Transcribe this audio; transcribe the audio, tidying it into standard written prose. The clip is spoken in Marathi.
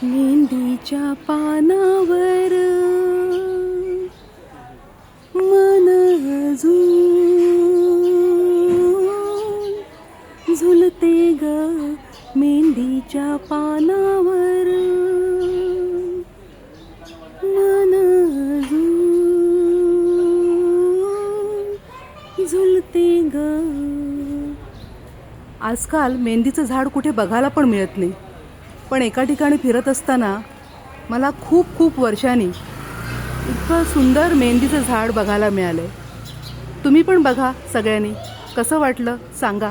मेंदीच्या पानावर मन अजून झुलते ग. मेंदीच्या पानावर मन अजून झुलते ग. आजकाल मेंदीचं झाड कुठे बघायला पण मिळत नाही, पण एका ठिकाणी फिरत असताना मला खूप वर्षांनी इतकं सुंदर मेंदीचं झाड बघायला मिळालं. तुम्ही पण बघा सगळ्यांनी. कसं वाटलं सांगा.